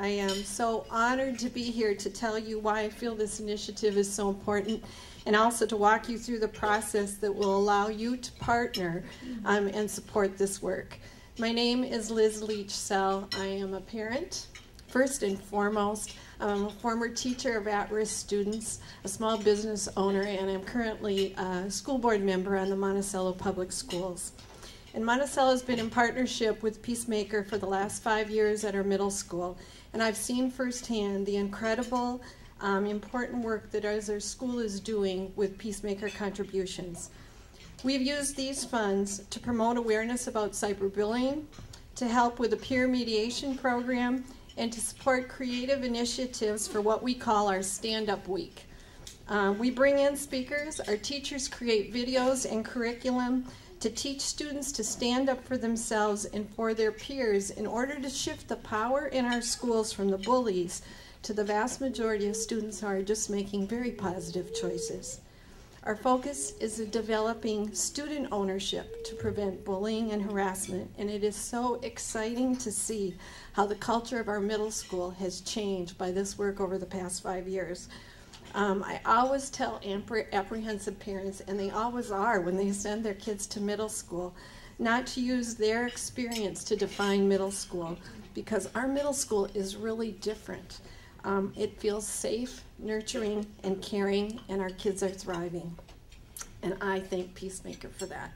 I am so honored to be here to tell you why I feel this initiative is so important, and also to walk you through the process that will allow you to partner and support this work. My name is Liz Leach-Sell. I am a parent, first and foremost. I'm a former teacher of at-risk students, a small business owner, and I'm currently a school board member on the Monticello Public Schools. And Monticello has been in partnership with PeaceMaker for the last 5 years at our middle school. And I've seen firsthand the incredible, important work that our school is doing with PeaceMaker contributions. We've used these funds to promote awareness about cyberbullying, to help with a peer mediation program, and to support creative initiatives for what we call our Stand-Up Week. We bring in speakers, our teachers create videos and curriculum to teach students to stand up for themselves and for their peers in order to shift the power in our schools from the bullies to the vast majority of students who are just making very positive choices. Our focus is in developing student ownership to prevent bullying and harassment, and it is so exciting to see how the culture of our middle school has changed by this work over the past 5 years. I always tell apprehensive parents, and they always are when they send their kids to middle school, not to use their experience to define middle school, because our middle school is really different. It feels safe, nurturing, and caring, and our kids are thriving. And I thank PeaceMaker for that.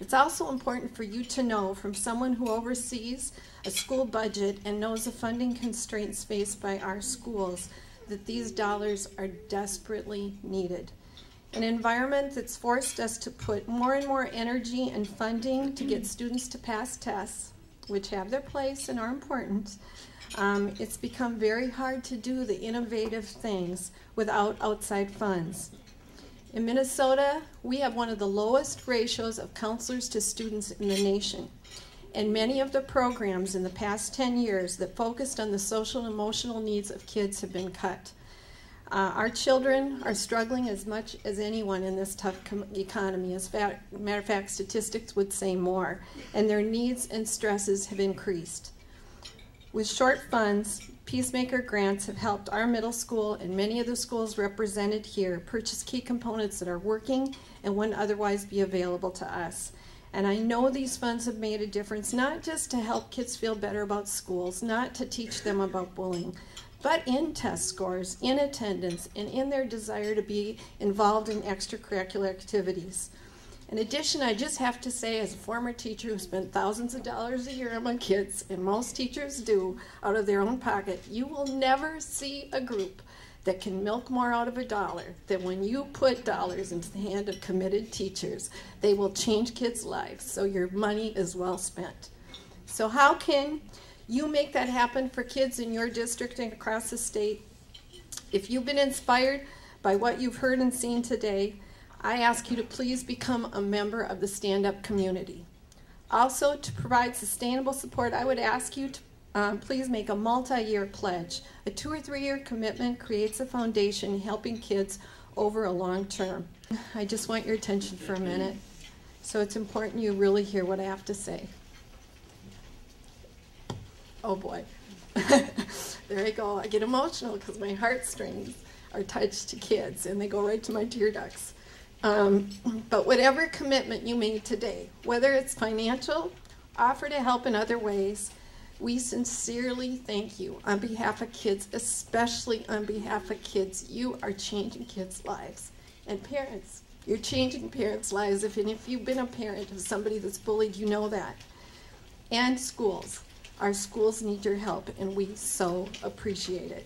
It's also important for you to know from someone who oversees a school budget and knows the funding constraints faced by our schools that these dollars are desperately needed. An environment that's forced us to put more and more energy and funding to get students to pass tests, which have their place and are important, it's become very hard to do the innovative things without outside funds. In Minnesota, we have one of the lowest ratios of counselors to students in the nation. And many of the programs in the past 10 years that focused on the social and emotional needs of kids have been cut. Our children are struggling as much as anyone in this tough economy. As a matter of fact, statistics would say more. And their needs and stresses have increased. With short funds, PeaceMaker grants have helped our middle school and many of the schools represented here purchase key components that are working and wouldn't otherwise be available to us. And I know these funds have made a difference, not just to help kids feel better about schools, not to teach them about bullying, but in test scores, in attendance, and in their desire to be involved in extracurricular activities. In addition, I just have to say, as a former teacher who spent thousands of dollars a year on my kids, and most teachers do out of their own pocket, you will never see a group that can milk more out of a dollar than when you put dollars into the hand of committed teachers. They will change kids' lives, so your money is well spent. So how can you make that happen for kids in your district and across the state? If you've been inspired by what you've heard and seen today, I ask you to please become a member of the stand-up community. Also, to provide sustainable support, I would ask you to please make a multi-year pledge. A 2 or 3 year commitment creates a foundation helping kids over a long term. I just want your attention for a minute. So it's important you really hear what I have to say. Oh boy. There I go. I get emotional because my heartstrings are touched to kids and they go right to my tear ducts. But whatever commitment you made today, whether it's financial, offer to help in other ways, we sincerely thank you on behalf of kids, especially on behalf of kids. You are changing kids' lives. And parents, you're changing parents' lives. If you've been a parent of somebody that's bullied, you know that. And schools. Our schools need your help, and we so appreciate it.